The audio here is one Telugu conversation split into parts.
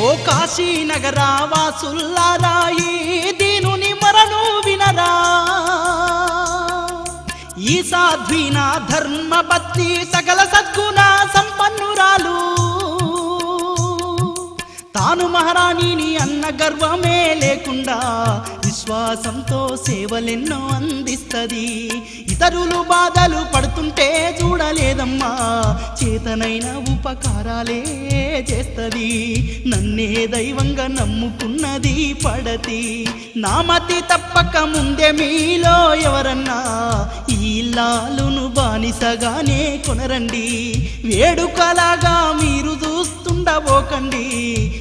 ఓ కాశీ నగరా వాసుల్లారా ఈ దీనుని మరణు వినరా ఈ సాధ్వీన ధర్మపత్ని సకల సద్గుణ సంపన్నురాలు తాను మహారాణిని అన్న గర్వమే లేకుండా విశ్వాసంతో సేవలెన్నో అందిస్తది ఇతరులు బాధలు పడుతుంటే చూడలేదమ్మా చేతనైన ఉపకారాలే చేస్తది నన్నే దైవంగా నమ్ముకున్నది పడతి నామతి తప్పక ముందే మీలో ఎవరన్నా ఈ ఇల్లాలును బానిసగానే కొనరండి వేడుకలాగా మీరు చూస్తుండబోకండి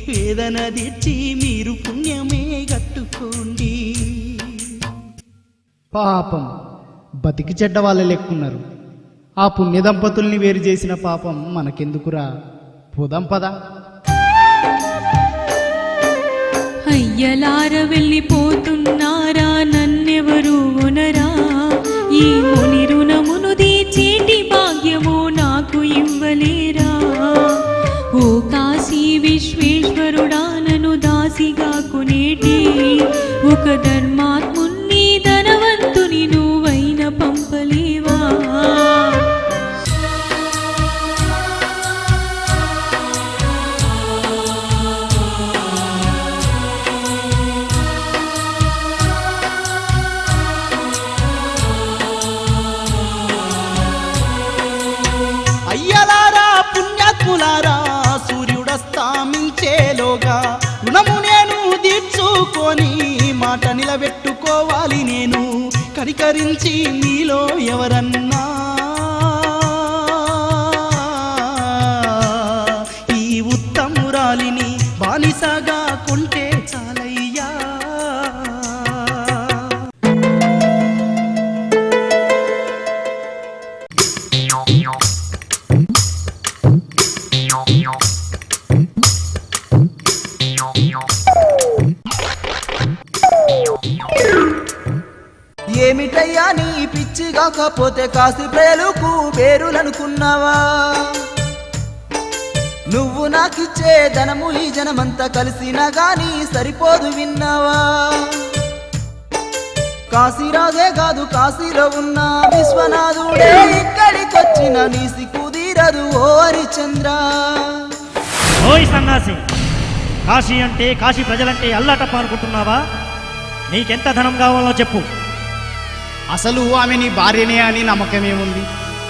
వేదన తీర్చి మీరు పుణ్యమే కట్టుకోండి. పాపం బతికి చెడ్డ వాళ్ళ లెక్కున్నారు. ఆ పుణ్య దంపతుల్ని వేరు చేసిన పాపం మనకెందుకురా, పోదాం పదా. అయ్యలార వెళ్ళిపోతున్నారా నన్నెవరు ఉనరా ఈ ముని రుణమును తీర్చేటి భాగ్యము నాకు ఇవ్వలేరా ఓ కాశీ విశ్వేశ్వరుడా నన్ను దాసిగా కొనేటి ఒక ధర్మాత్ముని ధనవంతుని నువ్వైన పంపలేవా అయ్యలారా పుణ్యాత్ములారా సూర్యుడస్తామించేలోగా రుణము నేను తీర్చుకొని మాట నిలబెట్టుకోవాలి నేను కరికరించి మీలో ఎవరన్నా ఈ ఉత్తమురాలిని బానిసగా కొంటే చాలయ్యా. ఏమిటయ్యా నీ పిచ్చి కాకపోతే కాసి ప్రేలుకు బేరులనుకున్నావా నువ్వు నాకిచ్చే ధనము ఈ జనమంతా కలిసినా గాని సరిపోదు విన్నావా కాశీరాజే కాదు కాశీలో ఉన్న విశ్వనాథుడే ఇక్కడికొచ్చిన నీ సిక్కుదీరదు ఓ హరిచంద్ర. ఓయ్ సన్నాసి, కాశీ అంటే కాశీ ప్రజలంటే అల్లాటప్ప అనుకుంటున్నావా? నీకెంత ధనం కావాలో చెప్పు. అసలు ఆమె నీ భార్యనే అని నమ్మకమేముంది?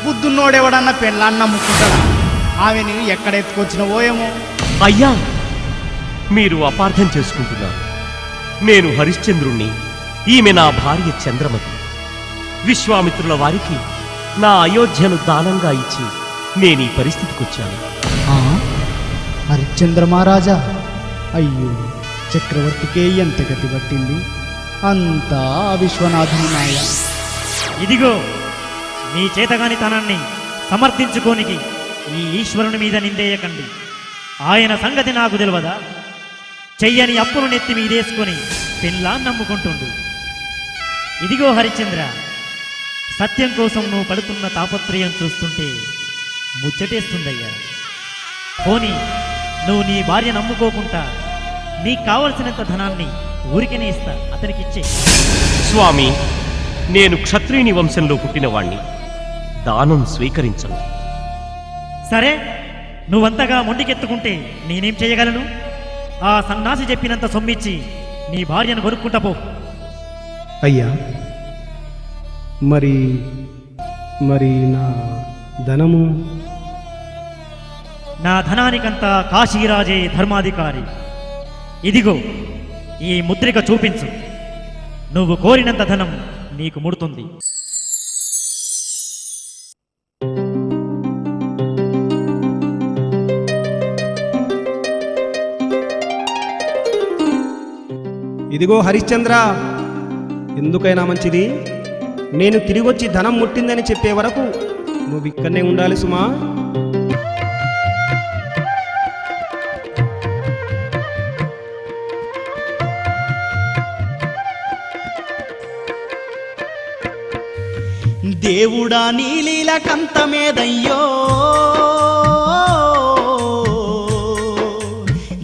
బుద్ధున్నోడెవడన్నా పెళ్ళాన్ని నమ్ముకుంటాడా? ఆమెని ఎక్కడ ఎత్తుకొచ్చినవో ఏమో. అయ్యా, మీరు అపార్థం చేసుకుంటున్నారు. నేను హరిశ్చంద్రుణ్ణి, ఈమె నా భార్య చంద్రమతి. విశ్వామిత్రుల వారికి నా అయోధ్యను దానంగా ఇచ్చి నేను ఈ పరిస్థితికొచ్చాను. హరిశ్చంద్ర మహారాజా, అయ్యో చక్రవర్తికే ఎంత గతి పట్టింది. అంతా విశ్వనాథుని మాయ. ఇదిగో నీ చేతగానితనాన్ని సమర్థించుకోనికి ఈ ఈశ్వరుని మీద నిందేయకండి. ఆయన సంగతి నాకు తెలియదా? చెయ్యని అప్పును నెత్తి మీదేసుకొని పిల్లా నమ్ముకుంటుండు. ఇదిగో హరిశ్చంద్ర, సత్యం కోసం నువ్వు పడుతున్న తాపత్రయం చూస్తుంటే ముచ్చటేస్తుందయ్యా. పోనీ నువ్వు నీ భార్య నమ్ముకోకుండా నీకు కావలసినంత ధనాన్ని ఊరికనే ఇస్తా, అతనికిచ్చే. స్వామి, నేను క్షత్రియుని వంశంలో పుట్టినవాణ్ణి, దానం స్వీకరించను. సరే, నువ్వంతగా మొండికెత్తుకుంటే నేనేం చేయగలను? ఆ సన్నాసి చెప్పినంత సొమ్మిచ్చి నీ భార్యను కొనుక్కుంటా పో. అయ్యా, మరి నా ధనము? నా ధనానికంతా కాశీరాజే ధర్మాధికారి. ఇదిగో ఈ ముద్రిక చూపించు. నువ్వు కోరినంత ధనం నీకు ముడుతుంది. ఇదిగో హరిశ్చంద్ర, ఎందుకైనా మంచిది నేను తిరిగొచ్చి ధనం ముట్టిందని చెప్పే వరకు నువ్వు ఇక్కడనే ఉండాలి సుమా. దేవుడా నీలీల కంతమేదయ్యో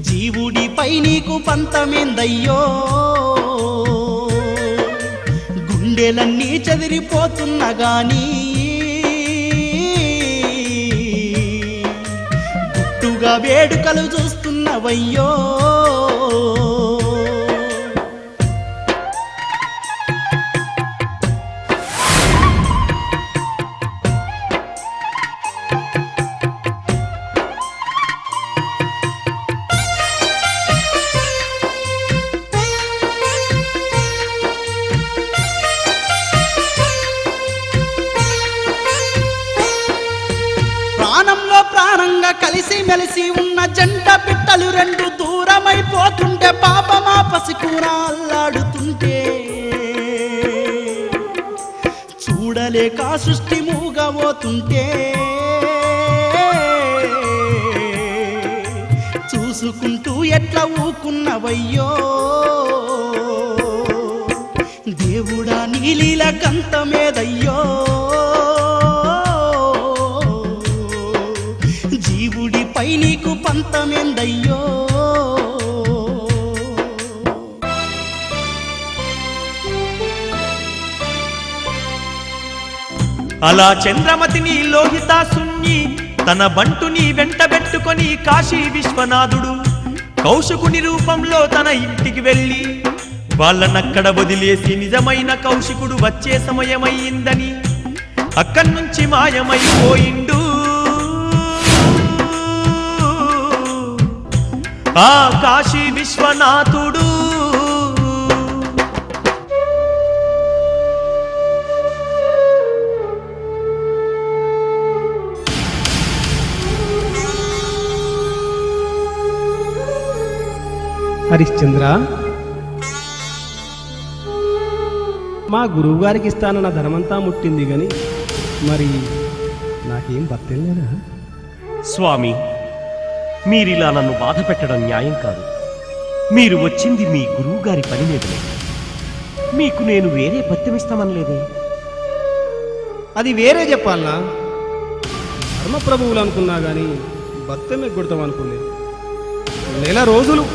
జీవుడి పంతమేందయ్యో గుండెలన్నీ చెదిరిపోతున్నా గాని గుట్టుగా వేడుకలు చూస్తున్నవయ్యో ప్రాణంలో ప్రాణంగా కలిసి మెలిసి ఉన్న జంట పిట్టలు రెండు దూరమైపోతుంటే పాపమా పసికూర అల్లాడుతుంటే చూడలేక సృష్టి మూగబోతుంటే చూసుకుంటూ ఎట్లా ఊకున్నవయ్యో దేవుడా నీలీల కంతమేదయ్యో జీవుడిపై నీకు పంతమేందయ్యో అలా చంద్రమతిని లోహితాసుని తన బంటుని వెంటబెట్టుకొని కాశీ విశ్వనాథుడు కౌశికుని రూపంలో తన ఇంటికి వెళ్ళి వాళ్ళనక్కడ వదిలేసి నిజమైన కౌశికుడు వచ్చే సమయమయ్యిందని అక్కడి నుంచి మాయమైపోయిండు. ఆ కాశీ విశ్వనాథుడు హరిశ్చంద్ర, మా గురువు గారికి ఇస్తానన్న ధనమంతా ముట్టింది గాని మరి నాకేం బత్తెలేదా? స్వామి, మీరిలా నన్ను బాధ పెట్టడం న్యాయం కాదు. మీరు వచ్చింది మీ గురువుగారి పని మీదనే. మీకు నేను వేరే పత్యమిస్తామనలేదే. అది వేరే చెప్పాలనా? ధర్మప్రభువులు అనుకున్నా కానీ బత్తెం ఎగ్గొడతాం అనుకోలేదు. నెల రోజులు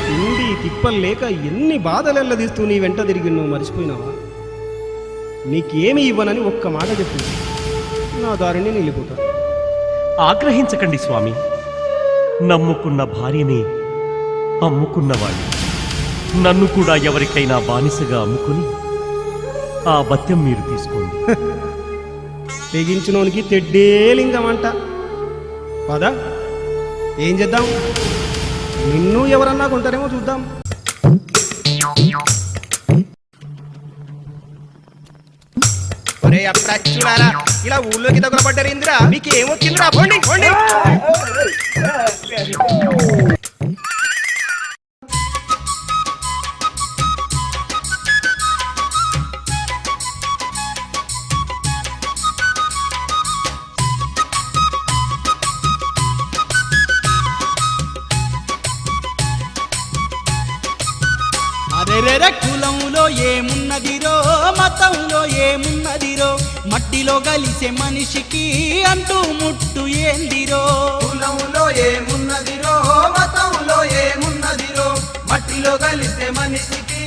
తిండి తిప్పలు లేక ఎన్ని బాధలెల్లదీస్తూ నీ వెంట తిరిగి నువ్వు మర్చిపోయినావా? నీకేమి ఇవ్వనని ఒక్క మాట చెప్పింది, నా దారిని నిలిపోతా. ఆగ్రహించకండి స్వామి. నమ్ముకున్న భార్యని అమ్ముకున్నవాణ్ణి. నన్ను కూడా ఎవరికైనా బానిసగా అమ్ముకుని ఆ బత్యం మీరు తీసుకోండి. తెగించినోనికి తెడ్డే లింగమంట. పద, ఏం చేద్దాం? నిన్ను ఎవరన్నా కొంటారేమో చూద్దాం. ఒరే అప్రాచ్యులారా, ఇలా ఊళ్ళోకి తగులబడ్డారు ఇందిరా, మీకు ఏమొచ్చిందిరా? పోండి పోండి. అరెరెర కులంలో ఏమున్నదిరో, మతంలో ఏమున్నదిరో, మట్టిలో కలిసే మనిషికి అంటూ ముట్టు ఏందిరో. కులంలో ఏమున్నదిరో, మతంలో ఏమున్నదిరో, మట్టిలో కలిసే మనిషికి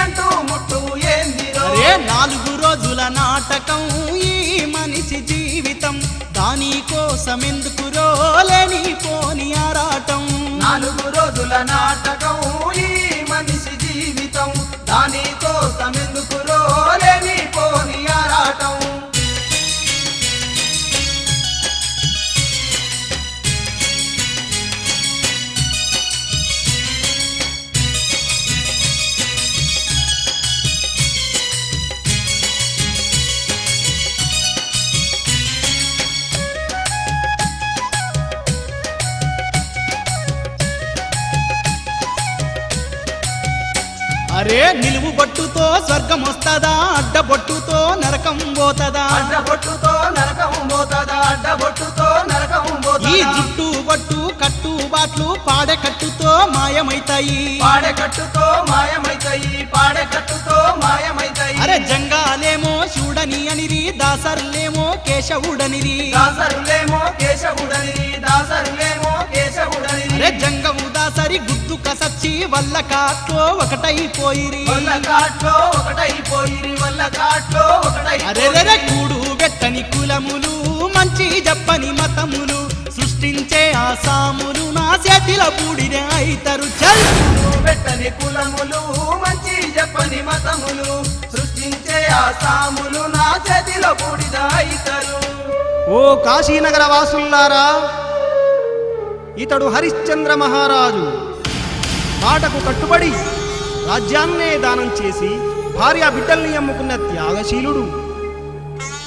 అంటూ ముట్టు ఏందిరో. అరే 4 రోజుల నాటకం ఈ మనిషి జీవితం, దాని కోసం ఎందుకురో లేని పోని ఆరాటం. 4 రోజుల నాటకం ఈ మనిషి జీవితం, దాని కోసం ఎందుకు రోలేని పోని ఆరాటం. అరే నిలువు బొట్టుతో స్వర్గం వస్తదా, అడ్డబొట్టుతో నరకం పోతదా? అడ్డబొట్టుతో నరకం పోతదా, అడ్డబొట్టుతో నరకం ఈ పోతదా. జుట్టు బొట్టు కట్టు బాట్లు పాడెకట్టుతో మాయమైతాయి, పాడెకట్టుతో మాయమైతాయి, పాడెకట్టుతో మాయమైతాయి. అరే జంగాలేమో శివుడని అనిరి, దాసరులేమో కేశవుడనిరి. దాసరులేమో కేశవుడనిరి, దాసరులేమో కేశవుడనిరి. అరే జంగము దాసరి ఎర్రటి గుద్దు కసచ్చి వల్ల కాట్లో ఒకటైపోయిరి అరెరెరె కూడు వెట్టని కులములు మంచి చెప్పని మతములు సృష్టించే ఆ సాములు నా చేతిలో బూడిదే అయితరు చల్ పెట్టని కులములు మంచి చెప్పని మతములు సృష్టించే ఆ సాములు నా చేతిలో బూడిద అయితరు. ఓ కాశీనగర వాసుల్లారా, ఇతడు హరిశ్చంద్ర మహారాజు మాటకు కట్టుబడి రాజ్యాన్నే దానం చేసి భార్య బిడ్డల్ని అమ్ముకున్న త్యాగశీలుడు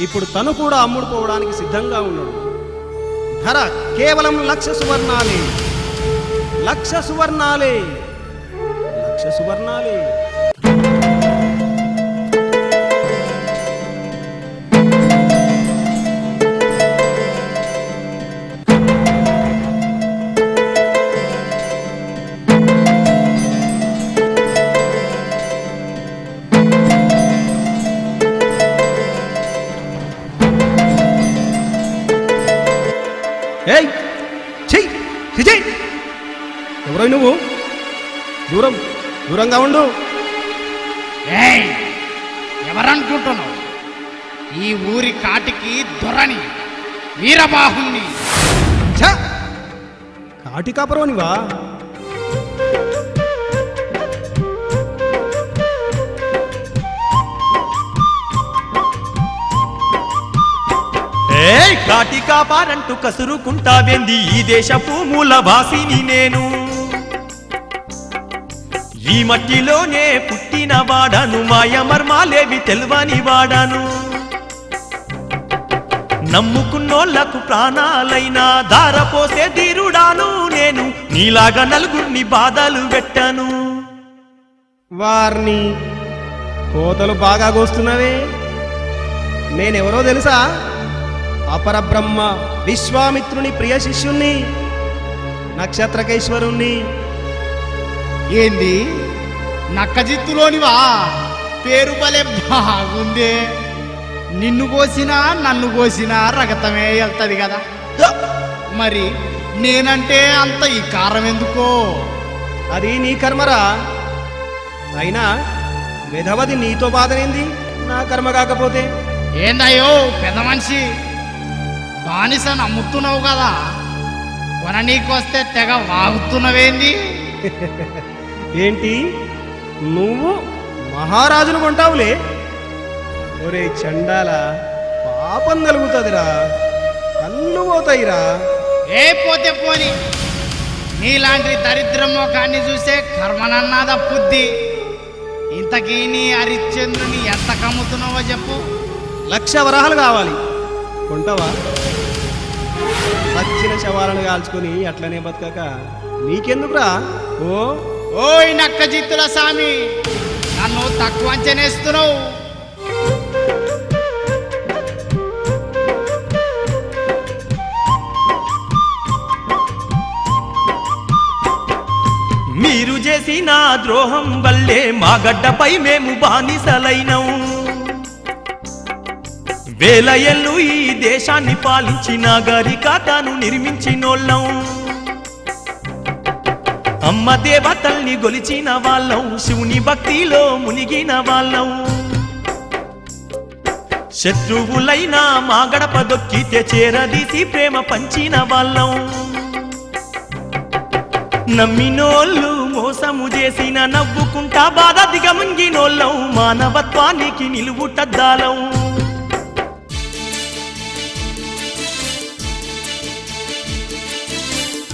ఇప్పుడు తను కూడా అమ్ముడుపోవడానికి సిద్ధంగా ఉన్నాడు. ధర కేవలం 1,00,000 సువర్ణాలే, 1,00,000 సువర్ణాలే, 1,00,000 సువర్ణాలే. ఏయ్ చెయ్ చెయ్, ఎవరో నువ్వు? దూరంగా ఉండు. ఏయ్ ఎవరనుకుంటున్నావు? ఈ ఊరి కాటికి దొరని వీరబాహుణ్ణి. ఛ! కాటి కాపరోనివా? ఏయ్ కాటి కాపారంటూ కసురుకుంటావేంది? ఈ దేశపు మూల వాసిని నేను, ఈ మట్టిలోనే పుట్టిన వాడను, మాయ మర్మాలేవి తెల్వని వాడను. నమ్ముకున్నోళ్లకు ప్రాణాలైనా దారపోసే ధీరుడాను నేను, నీలాగా నలుగురిని బాధలు పెట్టాను. వారిని కోతలు బాగా కోస్తున్నావే. నేనెవరో తెలుసా? అపరబ్రహ్మ విశ్వామిత్రుని ప్రియ శిష్యుణ్ణి, నక్షత్రకేశ్వరుణ్ణి. ఏంది నక్కజిత్తులోనివా? పేరు బలే బాగుందే. నిన్ను కోసినా నన్ను కోసినా రగతమే వెళ్తుంది కదా. మరి నేనంటే అంత ఈ కారం ఎందుకో? అది నీ కర్మరా. అయినా విధవది నీతో బాధనేంది, నా కర్మ కాకపోతే? ఏందయ్యో పెద్ద మనిషి, బానిస నమ్ముతున్నావు కదా, కొననీకొస్తే తెగ వాగుతున్నవేంది? ఏంటి నువ్వు మహారాజును కొంటావులే? ఒరే చండాల, పాపం కలుగుతుందిరా, కళ్ళు పోతాయిరా. ఏ పోతే పోని, నీలాంటి దరిద్రం ముఖాన్ని చూసే కర్మనన్నా తప్పుద్ది. ఇంతకీ నీ హరిశ్చంద్రుని ఎంత కమ్ముతున్నావో చెప్పు. 1,00,000 వరహాలు కావాలి, కొంటావా? సచ్చిన శవాలను కాల్చుకొని అట్లనే బతకక నీకెందుకురా? ఓయ్ నక్క జిత్తుల సామి, నన్ను తక్కువ అంచనేస్తున్నావు. మీరు చేసిన ద్రోహం వల్లే మా గడ్డపై మేము బానిసలైనం. వేల ఏళ్ళు ఈ దేశాన్ని పాలించిన గరికాతను నిర్మించినోళ్ళం. అమ్మ దేవతల్ని గొలిచిన వాళ్ళం, శివుని భక్తిలో మునిగిన వాళ్ళం. శత్రువులైనా మా గడప దొక్కితే చేరదీసి ప్రేమ పంచిన వాళ్ళం. నమ్మినోళ్ళు మోసము చేసిన నవ్వుకుంటా బాధ దిగముంగినోళ్ళం. మానవత్వానికి నిలువుటద్దాలం.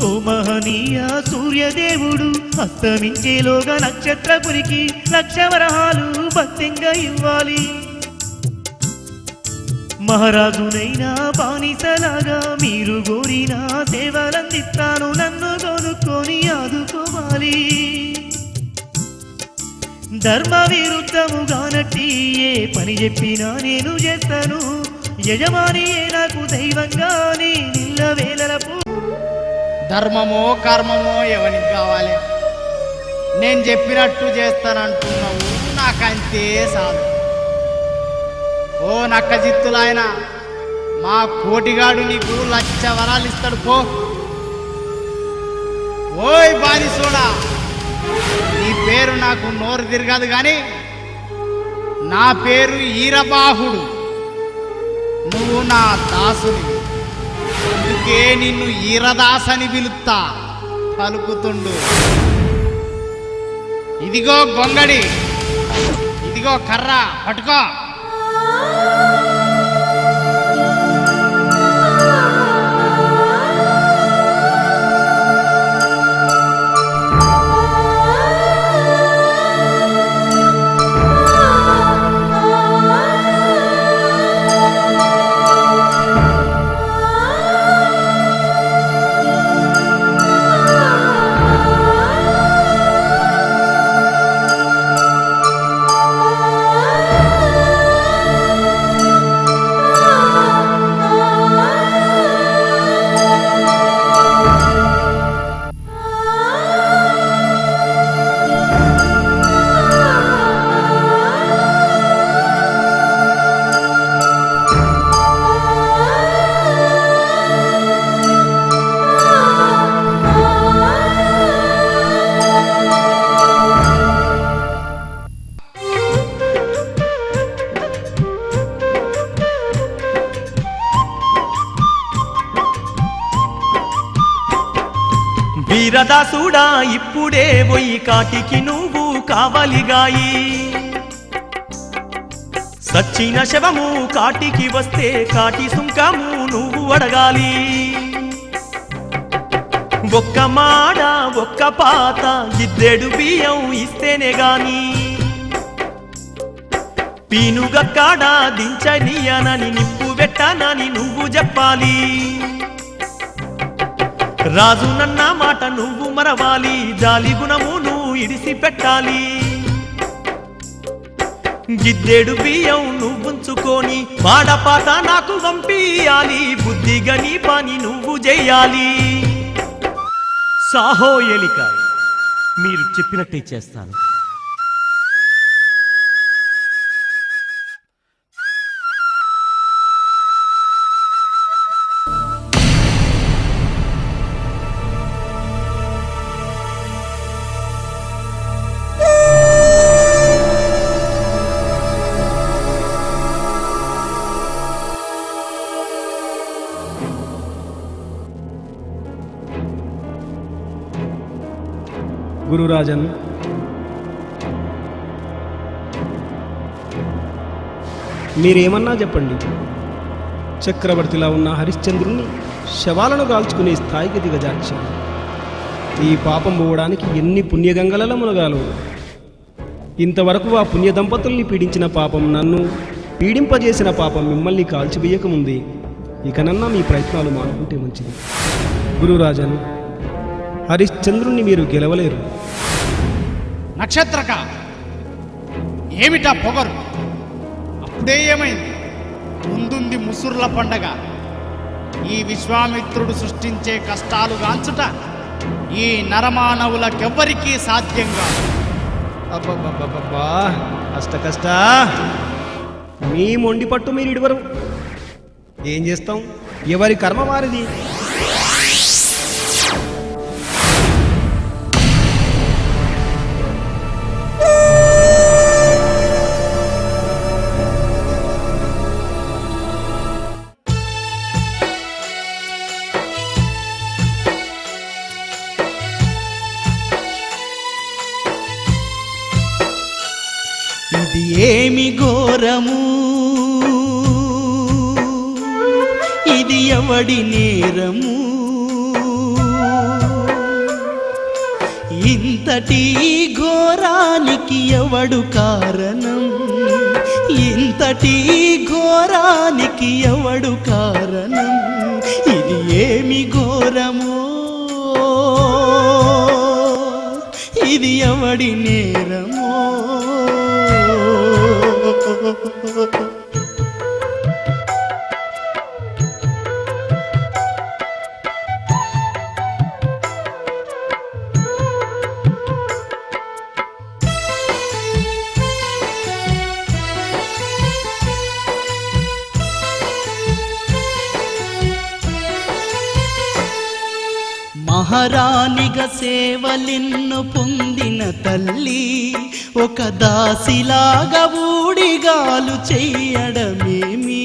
ఓ మహనీయ సూర్యదేవుడు, అస్తమించేలోగా నక్షత్రపురికి 1,00,000 వరహాలు భక్తింగా ఇవ్వాలి. మహారాజునైనా బానిసలాగా మీరు గోరిన సేవలందిస్తాను, నన్ను కొనుక్కొని ఆదుకోవాలి. ధర్మ విరుద్ధముగానట్టి ఏ పని చెప్పినా నేను చేస్తాను, యజమానియే నాకు దైవంగానే నిల్లవేలలపు. ధర్మమో కర్మమో ఎవరికి కావాలి? నేను చెప్పినట్టు చేస్తానంటున్నావు, నాకంతే చాలు. ఓ నక్క జిత్తులాయన, మా కోటిగాడు నీకు 1,00,000 వరాలు ఇస్తాడు పో. ఓయ్ బానిసోడా, నీ పేరు నాకు నోరు తిరగదు కానీ నా పేరు ఈరబాహుడు. నువ్వు నా దాసుని, అందుకే నిన్ను ఈరదాసని పిలుస్తా. పలుకుతుండు. ఇదిగో గొంగడి, ఇదిగో కర్ర, పట్టుకో. వీరదాసుడా ఇప్పుడే పోయి కాటికి నువ్వు కావలిగాయి. సచ్చిన శవము కాటికి వస్తే కాటి సుంకము నువ్వు అడగాలి. ఒక్క మాడ ఒక్క పాత ఇద్దెడు బియ్యం ఇస్తేనే గాని పీనుగక్కాడా దించనీయనని నిప్పు పెట్టనని నువ్వు చెప్పాలి. రాజు నన్న మాట నువ్వు మరవాలి, జాలి గుణము నువ్వు ఇడిసి పెట్టాలి. గిద్దెడు బియ్యం నువ్వుంచుకొని పాడపాట నాకు పంపియాలి. బుద్ధిగా నీ పని నువ్వు చెయ్యాలి. సాహో ఎలిక, మీరు చెప్పినట్టే చేస్తాను. గురురాజన్, మీరేమన్నా చెప్పండి. చక్రవర్తిలా ఉన్న హరిశ్చంద్రుణ్ణి శవాలను కాల్చుకునే స్థాయికి దిగజార్చాను. ఈ పాపం పోవడానికి ఎన్ని పుణ్యగంగలలో మునగాలో. ఇంతవరకు ఆ పుణ్య దంపతుల్ని పీడించిన పాపం నన్ను, పీడింపజేసిన పాపం మిమ్మల్ని కాల్చివేయకముందే ఇకనన్నా మీ ప్రయత్నాలు మానుకుంటే మంచిది. గురురాజన్, హరిశ్చంద్రుణ్ణి మీరు గెలవలేరు. నక్షత్రక, ఏమిటా పొగరు? అప్పుడే ఏమైంది? ముందుంది ముసుర్ల పండగ. ఈ విశ్వామిత్రుడు సృష్టించే కష్టాలు గాంచుట ఈ నరమానవులకెవ్వరికీ సాధ్యంగా. అబ్బబ్బబ్బబ్బా, కష్ట మీ మొండి పట్టు మీరు ఇడివరు. ఏం చేస్తాం, ఎవరి కర్మ వారిది. ఇది ఏమి ఘోరము, ఇది ఎవడి నేరము, ఇంతటి ఘోరానికి ఎవడు కారణం, ఇంతటి ఘోరానికి ఎవడు కారణం, ఇది ఏమి ఘోరము, ఇది ఎవడి నేరము. మహారాణిగా సేవలెన్ను పొందిన తల్లి ఒక దాసిలాగా ఊడిగాలు చెయ్యడమేమి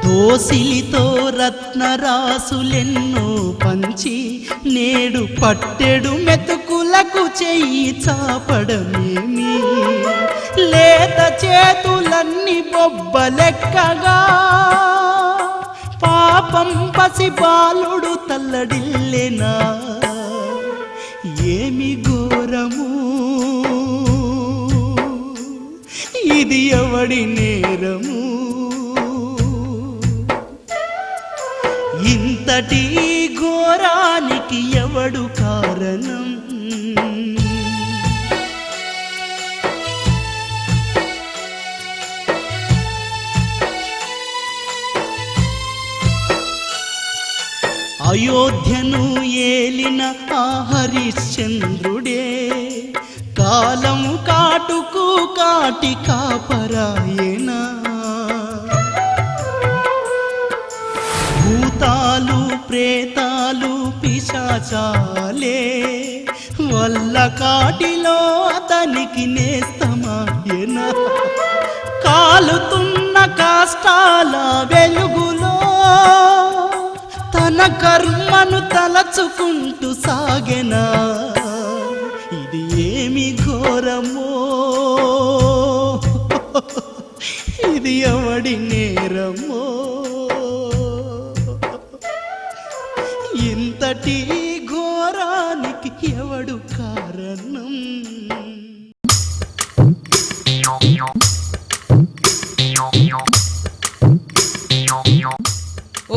దోసిలితో రత్నరాసులెన్నో పంచి నేడు పట్టెడు మెతుకులకు చెయ్యి చాపడమేమి లేత చేతులన్నీ బొబ్బలెక్కగా పాపం పసి బాలుడు తల్లడిల్లెనా ఏమి ఘోరము ఇది ఎవడి నేరము ఇంతటి ఘోరానికి ఎవడు కారణం అయోధ్యను ఏలిన ఆ హరిశ్చంద్రుడే కాలము కాటుకు కాటి కాపరాయనా భూతాలు ప్రేతాలు పిశాచాలే వల్ల కాటిలో అతనికి నేస్తమాయనా కాలుతున్న కష్టాల వెలుగులో తన కర్మను తలచుకుంటూ సాగెనా ఇది ఏమి ఘోరమో ఇది ఎవడి నేరమో ఇంతటి ఘోరానికి ఎవడు కారణం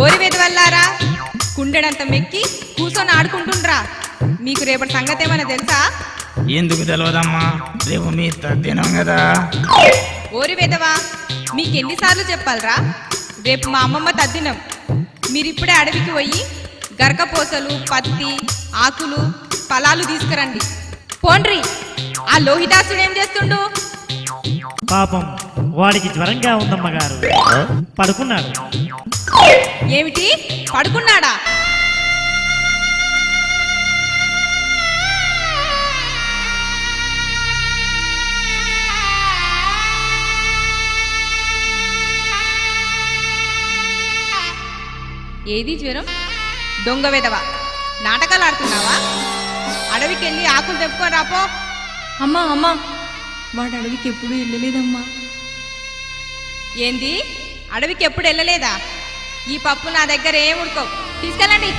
ఓరి వెదవల్లారా కుండెడంత మెక్కి కూర్చొని ఆడుకుంటుండ్రా మీకు రేపటి సంగతి ఏమైనా తెలుసా ఎందుకు తెలియదమ్మా రేపు మీ తద్దినం కదా ఓరి వెదవా మీకెన్నిసార్లు చెప్పాలరా రేపు మా అమ్మమ్మ తద్దినం మీరిప్పుడే అడవికి పోయి గరకపోసలు పత్తి ఆకులు ఫలాలు తీసుకురండి పోండ్రి ఆ లోహిదాసుడు ఏం చేస్తుండు పాపం వాడికి జ్వరంగా ఉందమ్మగారు పడుకున్నాడు ఏమిటి పడుకున్నాడా ఏది జ్వరం దొంగ వెదవా నాటకాలు ఆడుతున్నావా అడవికెళ్ళి ఆకులు తెప్పుకొని రాపో అమ్మా అమ్మా వాడు అడవికి ఎప్పుడూ వెళ్ళలేదమ్మా. ఏంది అడవికి ఎప్పుడు వెళ్ళలేదా? ఈ పప్పు నా దగ్గర ఏం ఉడకవు, తీసుకెళ్ళండి.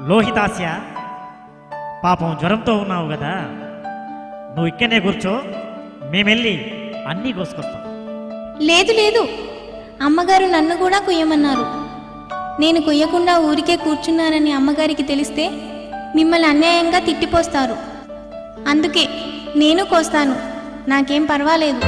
లోహితాస్య, పాపం జ్వరంతో ఉన్నావు కదా, నువ్వు ఇక్కడనే కూర్చో, మేమెళ్ళి అన్నీ కోసుకొస్తాం. లేదు లేదు, అమ్మగారు నన్ను కూడా కుయ్యమన్నారు. నేను కుయ్యకుండా ఊరికే కూర్చున్నానని అమ్మగారికి తెలిస్తే మిమ్మల్ని అన్యాయంగా తిట్టిపోస్తారు. అందుకే నేను కోస్తాను, నాకేం పర్వాలేదు.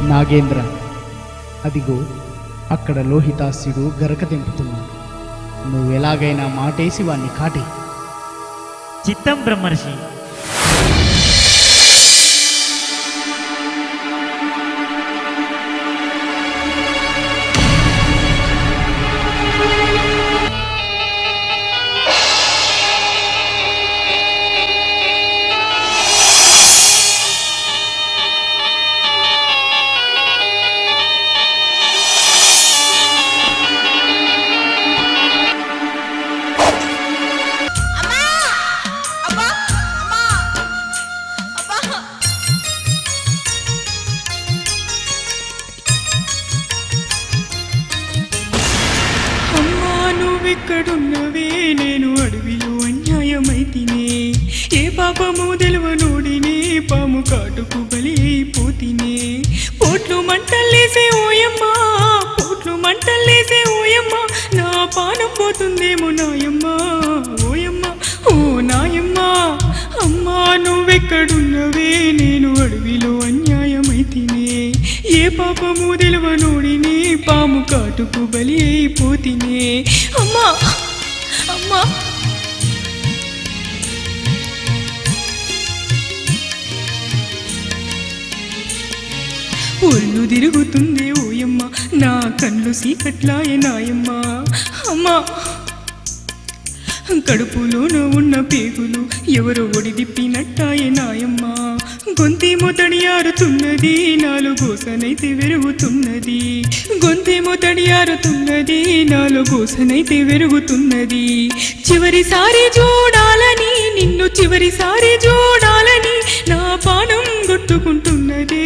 నాగేంద్ర, అదిగో అక్కడ లోహితాస్యుడు గరక తెంపుతున్నాడు. నువ్వు ఎలాగైనా మాటేసి వాణ్ణి కాటి. చిత్తం బ్రహ్మర్షి. నువ్వెక్కడున్నవే నేను అడవిలో అన్యాయమైతినే ఏ పాపము తెలవనోడినే పాము కాటుకు బలి అయిపోతినే పోట్లు మంటల్లేసే ఓయమ్మా పోట్లు మంటల్లేసే ఓయమ్మా నా పానం పోతుందేమో నాయమ్మా ఓయమ్మా ఓ నాయమ్మా అమ్మా నువ్వెక్కడున్నవే నేను అడవిలో అన్యాయమైతినే ఏ పాపము తెలవనోడినే పాము కాటుకు బలి అయిపోతినే అమ్మా అమ్మా ఒళ్ళు తిరుగుతుంది ఓయమ్మ నా కళ్ళు సీకట్లాయే నాయమ్మ అమ్మా కడుపులోన ఉన్న పేగులు ఎవరో ఒడిదిప్పినట్టాయే నాయమ్మ గొంతేమో తడియారుతున్నది నాలో గోసనైతే వెరుగుతున్నది గొంతేమో తడియారుతున్నది నాలో గోసనైతే వెరుగుతున్నది చివరిసారి చూడాలని నిన్ను చివరిసారి చూడాలని నా పానం కొట్టుకుంటున్నదే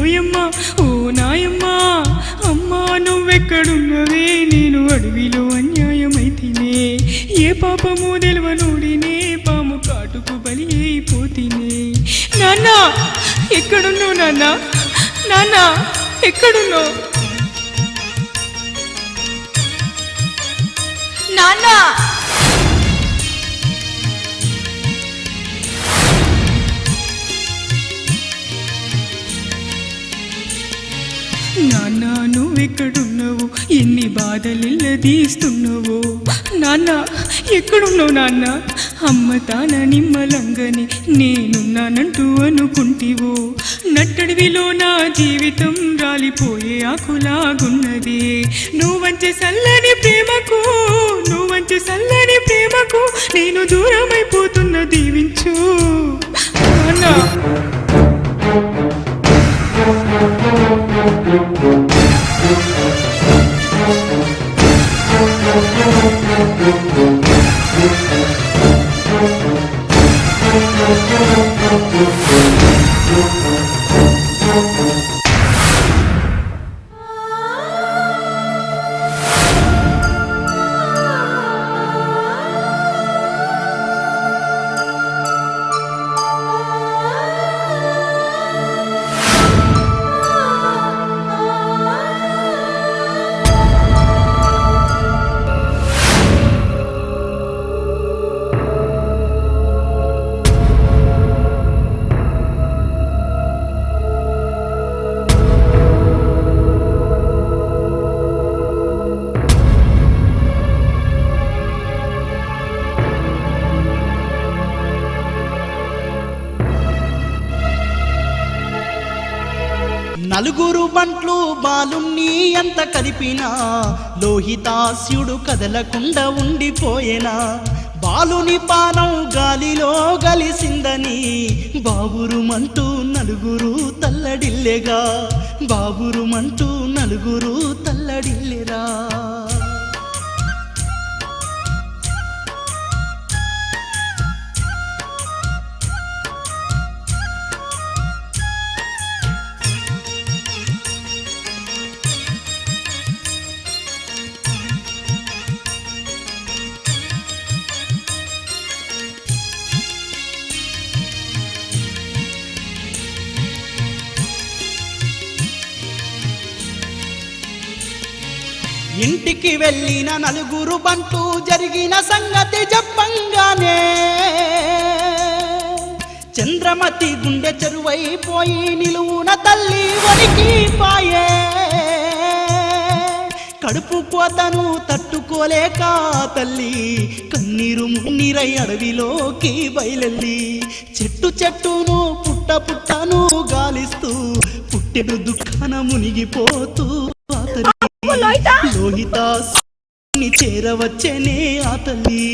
ఓయమ్మ ఓ నాయమ్మ అమ్మా నువ్వెక్కడున్నవే నేను అడవిలో అన్యాయమైతినే ఏ పాపము తెలవనోడినే పాము కాటుకు బలి అయిపోతినే నాన్న ఎక్కడున్నావు నాన్న నాన్న ఎక్కడున్నావు నాన్న నాన్న నువ్వెక్కడున్నావు ఎన్ని బాధలెల్లదీస్తున్నావో నాన్న ఎక్కడున్నావు నాన్న అమ్మ తాన నిమ్మలంగని నేనున్నానంటూ అనుకుంటివో నట్టడివిలో నా జీవితం రాలిపోయే ఆకులాగున్నది నువ్వంచే చల్లని ప్రేమకు నువ్వంచే చల్లని ప్రేమకు నేను దూరమైపోతున్న దీవించు నాన్న నలుగురు బంట్లు బాలుణ్ణి ఎంత కదిపినా లోహితాస్యుడు కదలకుండా ఉండిపోయేనా బాలుని పానం గాలిలో గలిసిందని బాబురుమంటూ నలుగురు తల్లడిల్లెగా బాబురుమంటూ నలుగురు తల్లడిల్లెరా ఇంటికి వెళ్ళిన నలుగురు బంటు జరిగిన సంగతి చెప్పంగానే చంద్రమతి గుండె చెరువైపోయి నిలువున తల్లి వనికి పాయే కడుపు కోతను తట్టుకోలేక తల్లి కన్నీరు మున్నీరై అడవిలోకి బయలెళ్ళి చెట్టు చెట్టును పుట్ట పుట్టను గాలిస్తూ పుట్టెడు దుఃఖాన మునిగిపోతూ లోహిత చేరవచ్చనే ఆ తల్లి